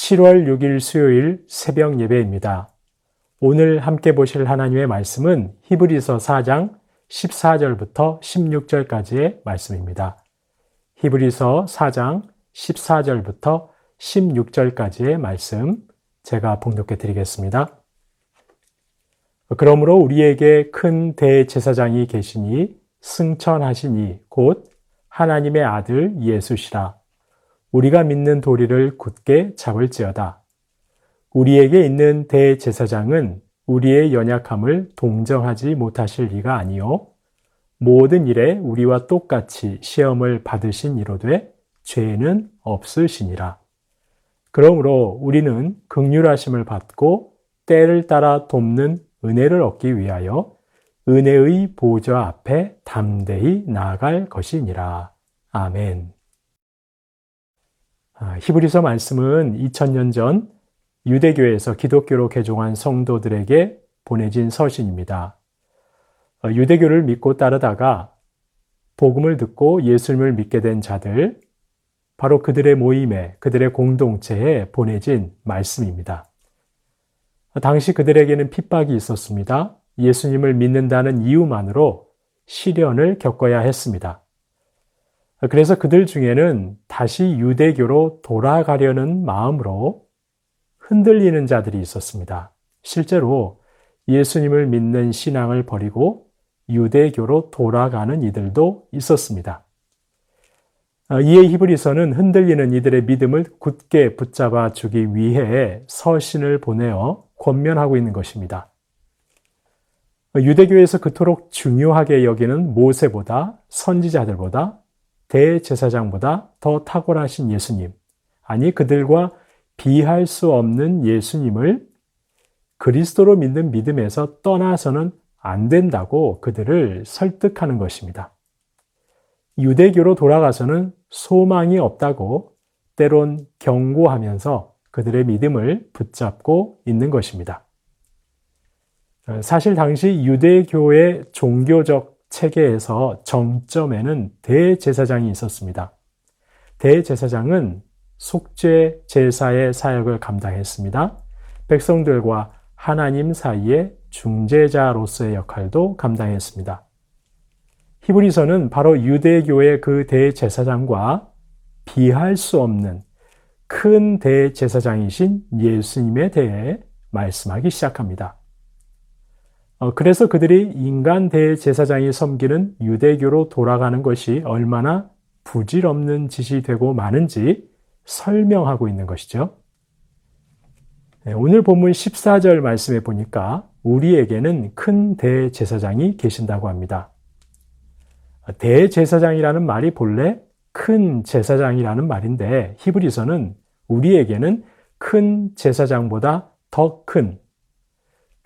7월 6일 수요일 새벽 예배입니다. 오늘 함께 보실 하나님의 말씀은 히브리서 4장 14절부터 16절까지의 말씀입니다. 히브리서 4장 14절부터 16절까지의 말씀 제가 봉독해 드리겠습니다. 그러므로 우리에게 큰 대제사장이 계시니 승천하시니 곧 하나님의 아들 예수시라. 우리가 믿는 도리를 굳게 잡을지어다. 우리에게 있는 대제사장은 우리의 연약함을 동정하지 못하실 리가 아니요 모든 일에 우리와 똑같이 시험을 받으신 이로되 죄는 없으시니라. 그러므로 우리는 긍휼하심을 받고 때를 따라 돕는 은혜를 얻기 위하여 은혜의 보좌 앞에 담대히 나아갈 것이니라. 아멘. 히브리서 말씀은 2000년 전 유대교에서 기독교로 개종한 성도들에게 보내진 서신입니다. 유대교를 믿고 따르다가 복음을 듣고 예수님을 믿게 된 자들, 바로 그들의 모임에, 그들의 공동체에 보내진 말씀입니다. 당시 그들에게는 핍박이 있었습니다. 예수님을 믿는다는 이유만으로 시련을 겪어야 했습니다. 그래서 그들 중에는 다시 유대교로 돌아가려는 마음으로 흔들리는 자들이 있었습니다. 실제로 예수님을 믿는 신앙을 버리고 유대교로 돌아가는 이들도 있었습니다. 이에 히브리서는 흔들리는 이들의 믿음을 굳게 붙잡아 주기 위해 서신을 보내어 권면하고 있는 것입니다. 유대교에서 그토록 중요하게 여기는 모세보다, 선지자들보다, 대제사장보다 더 탁월하신 예수님, 아니 그들과 비할 수 없는 예수님을 그리스도로 믿는 믿음에서 떠나서는 안 된다고 그들을 설득하는 것입니다. 유대교로 돌아가서는 소망이 없다고 때론 경고하면서 그들의 믿음을 붙잡고 있는 것입니다. 사실 당시 유대교의 종교적 체계에서 정점에는 대제사장이 있었습니다. 대제사장은 속죄 제사의 사역을 감당했습니다. 백성들과 하나님 사이의 중재자로서의 역할도 감당했습니다. 히브리서는 바로 유대교의 그 대제사장과 비할 수 없는 큰 대제사장이신 예수님에 대해 말씀하기 시작합니다. 그래서 그들이 인간 대제사장이 섬기는 유대교로 돌아가는 것이 얼마나 부질없는 짓이 되고 마는지 설명하고 있는 것이죠. 오늘 본문 14절 말씀에 보니까 우리에게는 큰 대제사장이 계신다고 합니다. 대제사장이라는 말이 본래 큰 제사장이라는 말인데 히브리서는 우리에게는 큰 제사장보다 더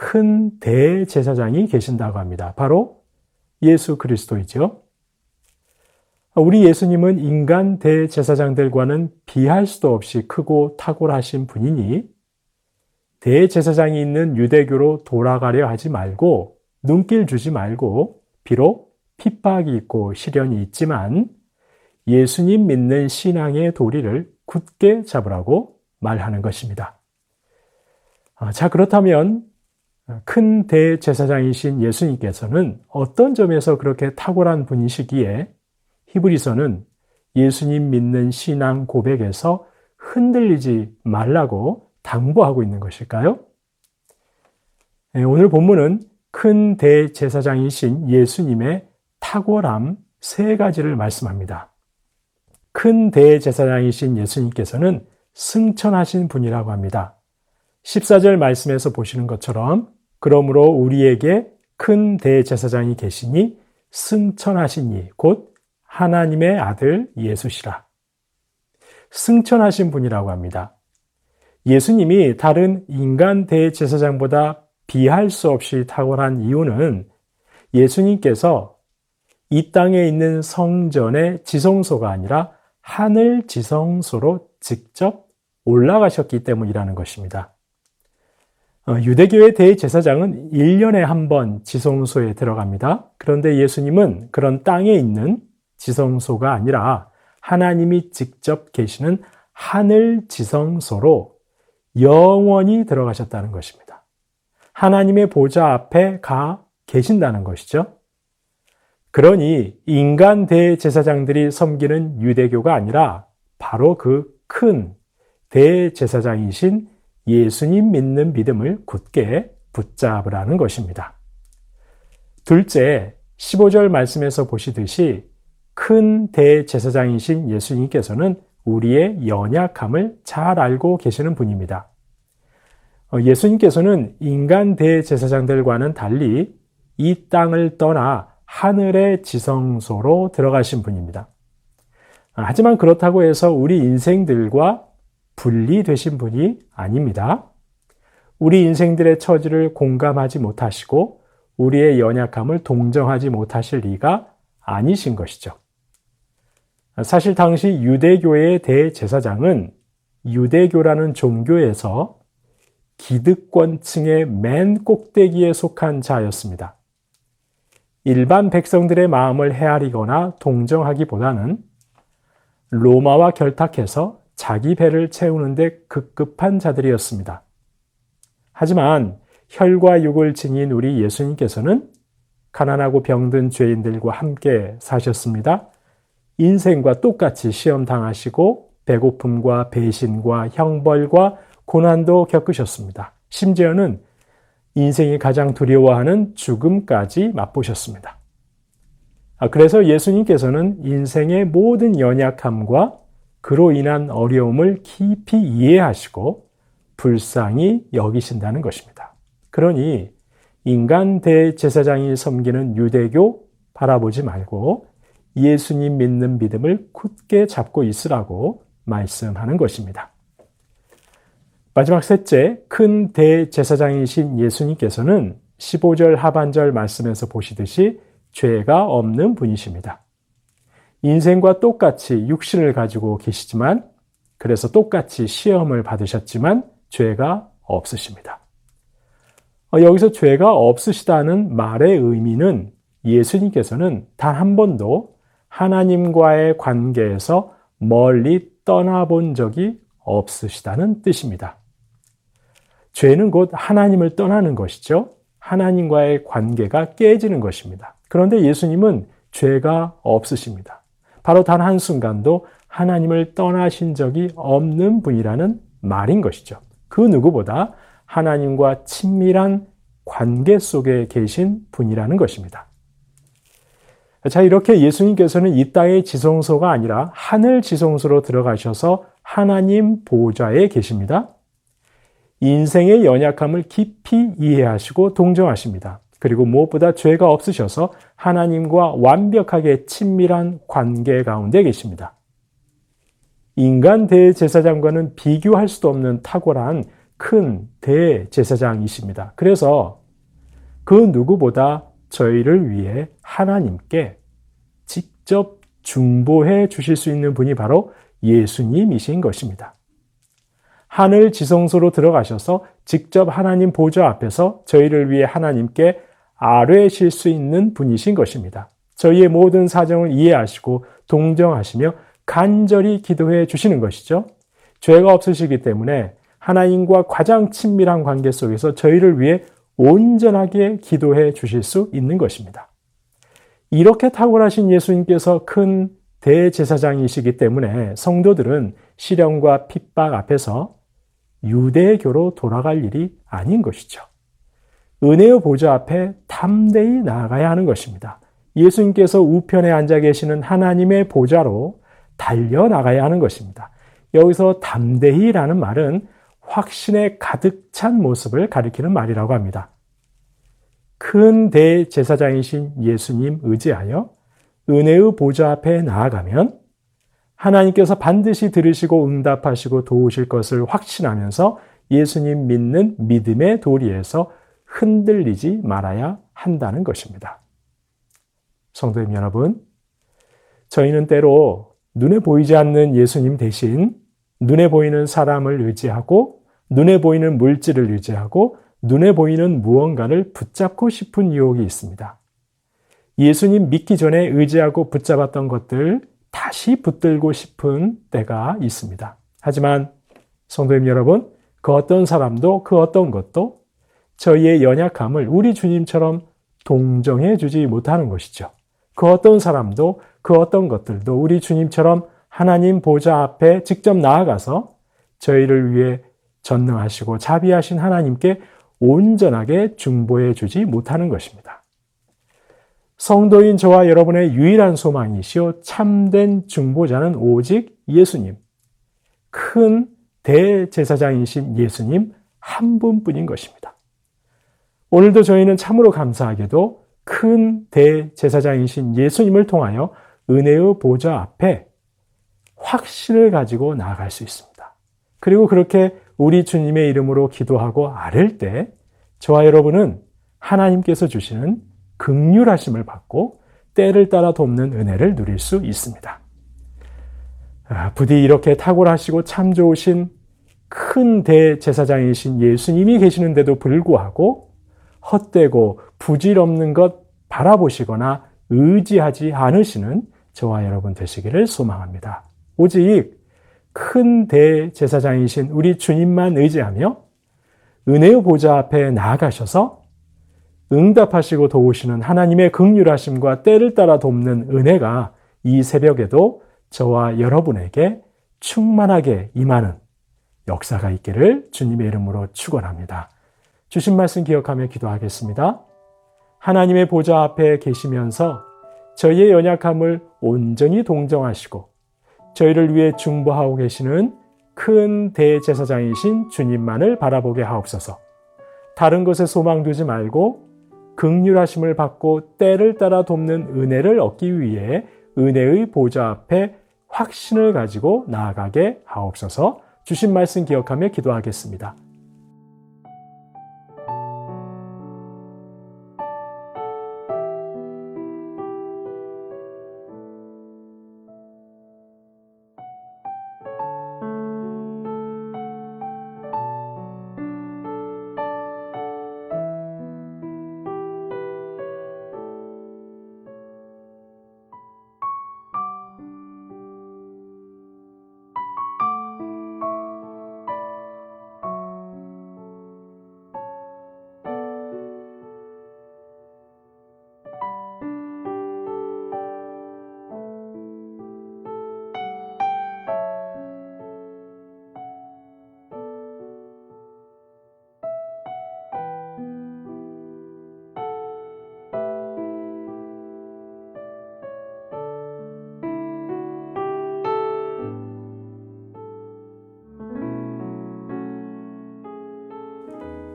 큰 대제사장이 계신다고 합니다. 바로 예수 그리스도이죠. 우리 예수님은 인간 대제사장들과는 비할 수도 없이 크고 탁월하신 분이니 대제사장이 있는 유대교로 돌아가려 하지 말고 눈길 주지 말고 비록 핍박이 있고 시련이 있지만 예수님 믿는 신앙의 도리를 굳게 잡으라고 말하는 것입니다. 자, 그렇다면 큰 대제사장이신 예수님께서는 어떤 점에서 그렇게 탁월한 분이시기에 히브리서는 예수님 믿는 신앙 고백에서 흔들리지 말라고 당부하고 있는 것일까요? 오늘 본문은 큰 대제사장이신 예수님의 탁월함 3가지를 말씀합니다. 큰 대제사장이신 예수님께서는 승천하신 분이라고 합니다. 14절 말씀에서 보시는 것처럼 그러므로 우리에게 큰 대제사장이 계시니 승천하시니 곧 하나님의 아들 예수시라. 승천하신 분이라고 합니다. 예수님이 다른 인간 대제사장보다 비할 수 없이 탁월한 이유는 예수님께서 이 땅에 있는 성전의 지성소가 아니라 하늘 지성소로 직접 올라가셨기 때문이라는 것입니다. 유대교의 대제사장은 1년에 한 번 지성소에 들어갑니다. 그런데 예수님은 그런 땅에 있는 지성소가 아니라 하나님이 직접 계시는 하늘 지성소로 영원히 들어가셨다는 것입니다. 하나님의 보좌 앞에 가 계신다는 것이죠. 그러니 인간 대제사장들이 섬기는 유대교가 아니라 바로 그 큰 대제사장이신 예수님 믿는 믿음을 굳게 붙잡으라는 것입니다. 둘째, 15절 말씀에서 보시듯이 큰 대제사장이신 예수님께서는 우리의 연약함을 잘 알고 계시는 분입니다. 예수님께서는 인간 대제사장들과는 달리 이 땅을 떠나 하늘의 지성소로 들어가신 분입니다. 하지만 그렇다고 해서 우리 인생들과 분리되신 분이 아닙니다. 우리 인생들의 처지를 공감하지 못하시고 우리의 연약함을 동정하지 못하실 리가 아니신 것이죠. 사실 당시 유대교의 대제사장은 유대교라는 종교에서 기득권층의 맨 꼭대기에 속한 자였습니다. 일반 백성들의 마음을 헤아리거나 동정하기보다는 로마와 결탁해서 자기 배를 채우는 데 급급한 자들이었습니다. 하지만 혈과 육을 지닌 우리 예수님께서는 가난하고 병든 죄인들과 함께 사셨습니다. 인생과 똑같이 시험 당하시고 배고픔과 배신과 형벌과 고난도 겪으셨습니다. 심지어는 인생이 가장 두려워하는 죽음까지 맛보셨습니다. 그래서 예수님께서는 인생의 모든 연약함과 그로 인한 어려움을 깊이 이해하시고 불쌍히 여기신다는 것입니다. 그러니 인간 대제사장이 섬기는 유대교 바라보지 말고 예수님 믿는 믿음을 굳게 잡고 있으라고 말씀하는 것입니다. 마지막 셋째, 큰 대제사장이신 예수님께서는 15절 하반절 말씀에서 보시듯이 죄가 없는 분이십니다. 인생과 똑같이 육신을 가지고 계시지만, 그래서 똑같이 시험을 받으셨지만 죄가 없으십니다. 여기서 죄가 없으시다는 말의 의미는 예수님께서는 단 한 번도 하나님과의 관계에서 멀리 떠나본 적이 없으시다는 뜻입니다. 죄는 곧 하나님을 떠나는 것이죠. 하나님과의 관계가 깨지는 것입니다. 그런데 예수님은 죄가 없으십니다. 바로 단 한순간도 하나님을 떠나신 적이 없는 분이라는 말인 것이죠. 그 누구보다 하나님과 친밀한 관계 속에 계신 분이라는 것입니다. 자, 이렇게 예수님께서는 이 땅의 지성소가 아니라 하늘 지성소로 들어가셔서 하나님 보좌에 계십니다. 인생의 연약함을 깊이 이해하시고 동정하십니다. 그리고 무엇보다 죄가 없으셔서 하나님과 완벽하게 친밀한 관계 가운데 계십니다. 인간 대제사장과는 비교할 수도 없는 탁월한 큰 대제사장이십니다. 그래서 그 누구보다 저희를 위해 하나님께 직접 중보해 주실 수 있는 분이 바로 예수님이신 것입니다. 하늘 지성소로 들어가셔서 직접 하나님 보좌 앞에서 저희를 위해 하나님께 아뢰실 수 있는 분이신 것입니다. 저희의 모든 사정을 이해하시고 동정하시며 간절히 기도해 주시는 것이죠. 죄가 없으시기 때문에 하나님과 가장 친밀한 관계 속에서 저희를 위해 온전하게 기도해 주실 수 있는 것입니다. 이렇게 탁월하신 예수님께서 큰 대제사장이시기 때문에 성도들은 시련과 핍박 앞에서 유대교로 돌아갈 일이 아닌 것이죠. 은혜의 보좌 앞에 담대히 나아가야 하는 것입니다. 예수님께서 우편에 앉아 계시는 하나님의 보좌로 달려나가야 하는 것입니다. 여기서 담대히라는 말은 확신에 가득 찬 모습을 가리키는 말이라고 합니다. 큰 대제사장이신 예수님 의지하여 은혜의 보좌 앞에 나아가면 하나님께서 반드시 들으시고 응답하시고 도우실 것을 확신하면서 예수님 믿는 믿음의 도리에서 흔들리지 말아야 한다는 것입니다. 성도님 여러분, 저희는 때로 눈에 보이지 않는 예수님 대신 눈에 보이는 사람을 의지하고 눈에 보이는 물질을 의지하고 눈에 보이는 무언가를 붙잡고 싶은 유혹이 있습니다. 예수님 믿기 전에 의지하고 붙잡았던 것들 다시 붙들고 싶은 때가 있습니다. 하지만 성도님 여러분, 그 어떤 사람도 그 어떤 것도 저희의 연약함을 우리 주님처럼 동정해 주지 못하는 것이죠. 그 어떤 사람도 그 어떤 것들도 우리 주님처럼 하나님 보좌 앞에 직접 나아가서 저희를 위해 전능하시고 자비하신 하나님께 온전하게 중보해 주지 못하는 것입니다. 성도인 저와 여러분의 유일한 소망이시오 참된 중보자는 오직 예수님, 큰 대제사장이신 예수님 한 분뿐인 것입니다. 오늘도 저희는 참으로 감사하게도 큰 대제사장이신 예수님을 통하여 은혜의 보좌 앞에 확신을 가지고 나아갈 수 있습니다. 그리고 그렇게 우리 주님의 이름으로 기도하고 아뢰을 때 저와 여러분은 하나님께서 주시는 긍휼하심을 받고 때를 따라 돕는 은혜를 누릴 수 있습니다. 부디 이렇게 탁월하시고 참 좋으신 큰 대제사장이신 예수님이 계시는데도 불구하고 헛되고 부질없는 것 바라보시거나 의지하지 않으시는 저와 여러분 되시기를 소망합니다. 오직 큰 대제사장이신 우리 주님만 의지하며 은혜의 보좌 앞에 나아가셔서 응답하시고 도우시는 하나님의 긍휼하심과 때를 따라 돕는 은혜가 이 새벽에도 저와 여러분에게 충만하게 임하는 역사가 있기를 주님의 이름으로 축원합니다. 주신 말씀 기억하며 기도하겠습니다. 하나님의 보좌 앞에 계시면서 저희의 연약함을 온전히 동정하시고 저희를 위해 중보하고 계시는 큰 대제사장이신 주님만을 바라보게 하옵소서. 다른 것에 소망 두지 말고 긍휼하심을 받고 때를 따라 돕는 은혜를 얻기 위해 은혜의 보좌 앞에 확신을 가지고 나아가게 하옵소서. 주신 말씀 기억하며 기도하겠습니다.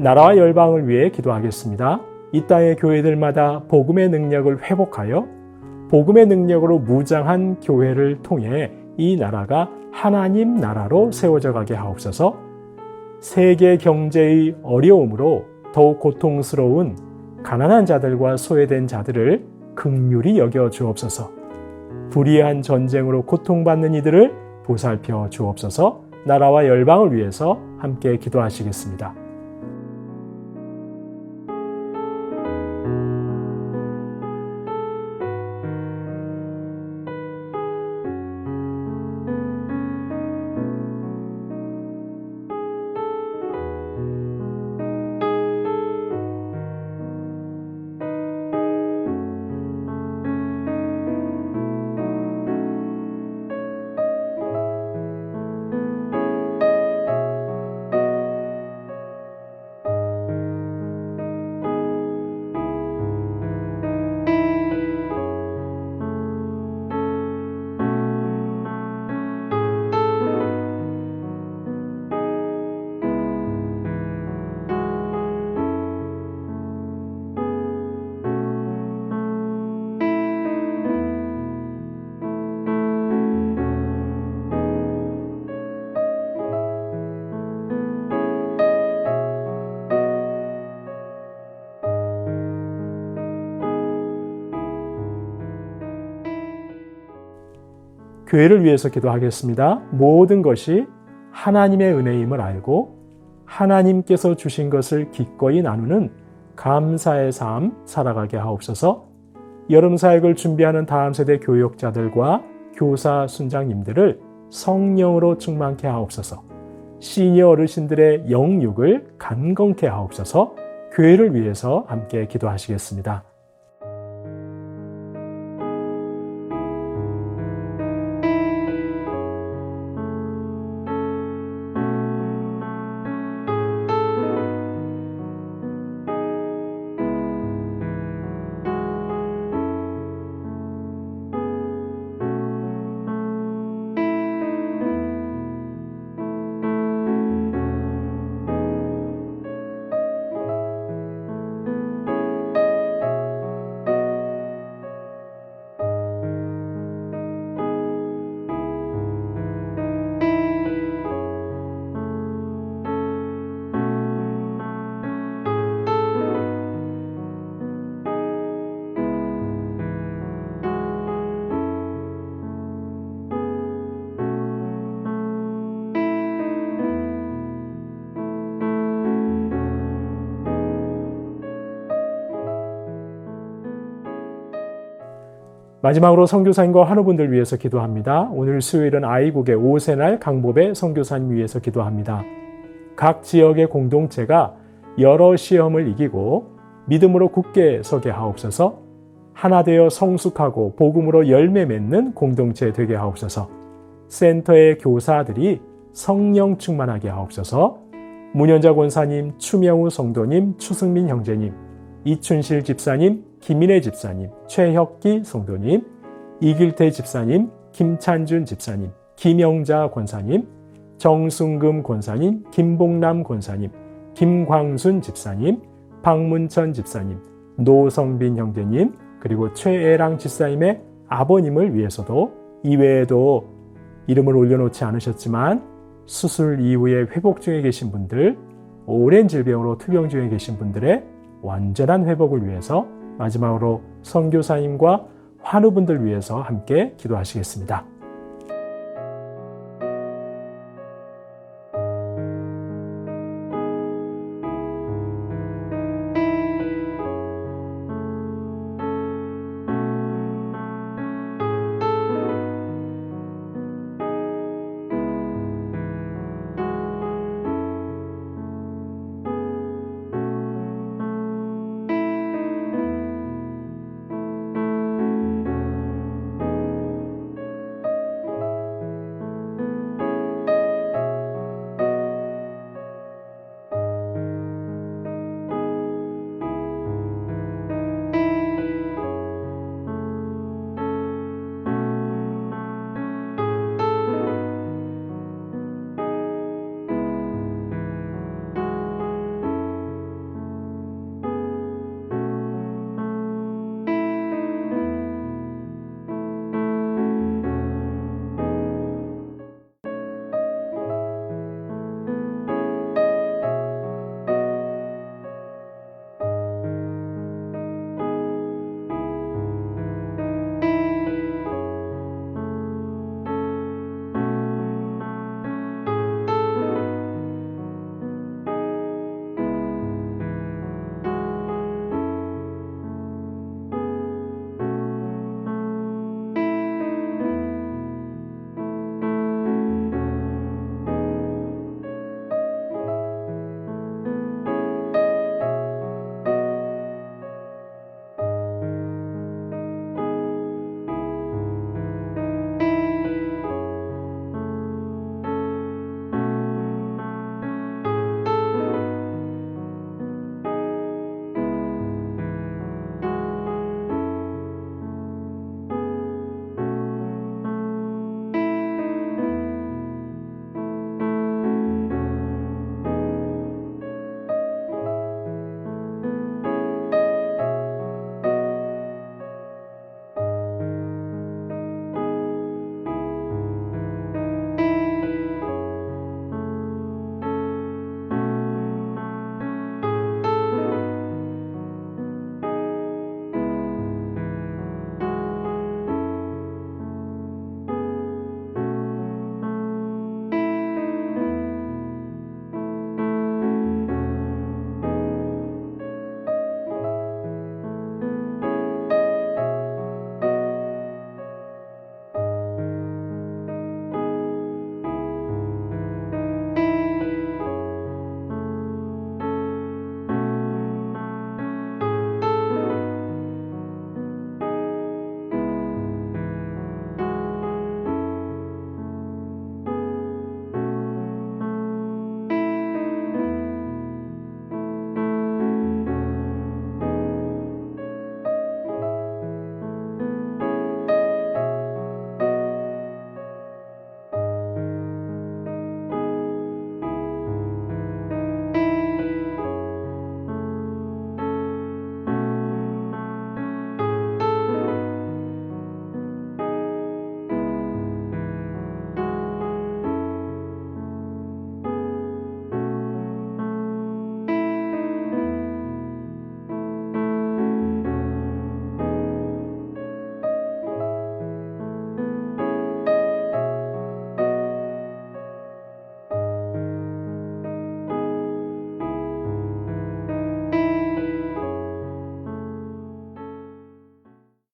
나라와 열방을 위해 기도하겠습니다. 이 땅의 교회들마다 복음의 능력을 회복하여 복음의 능력으로 무장한 교회를 통해 이 나라가 하나님 나라로 세워져 가게 하옵소서. 세계 경제의 어려움으로 더욱 고통스러운 가난한 자들과 소외된 자들을 긍휼히 여겨 주옵소서. 불의한 전쟁으로 고통받는 이들을 보살펴 주옵소서. 나라와 열방을 위해서 함께 기도하시겠습니다. 교회를 위해서 기도하겠습니다. 모든 것이 하나님의 은혜임을 알고 하나님께서 주신 것을 기꺼이 나누는 감사의 삶 살아가게 하옵소서. 여름 사역을 준비하는 다음 세대 교역자들과 교사 순장님들을 성령으로 충만케 하옵소서. 시니어 어르신들의 영육을 강건케 하옵소서. 교회를 위해서 함께 기도하시겠습니다. 마지막으로 선교사님과 환우분들 위해서 기도합니다. 오늘 수요일은 아이국의 5세날 강보배 선교사님 위해서 기도합니다. 각 지역의 공동체가 여러 시험을 이기고 믿음으로 굳게 서게 하옵소서. 하나 되어 성숙하고 복음으로 열매 맺는 공동체 되게 하옵소서. 센터의 교사들이 성령 충만하게 하옵소서. 문현자 권사님, 추명우 성도님, 추승민 형제님, 이춘실 집사님, 김인혜 집사님, 최혁기 성도님, 이길태 집사님, 김찬준 집사님, 김영자 권사님, 정순금 권사님, 김봉남 권사님, 김광순 집사님, 박문천 집사님, 노성빈 형제님, 그리고 최애랑 집사님의 아버님을 위해서도 이외에도 이름을 올려놓지 않으셨지만 수술 이후에 회복 중에 계신 분들, 오랜 질병으로 투병 중에 계신 분들의 완전한 회복을 위해서 마지막으로 선교사님과 환우분들 위해서 함께 기도하시겠습니다.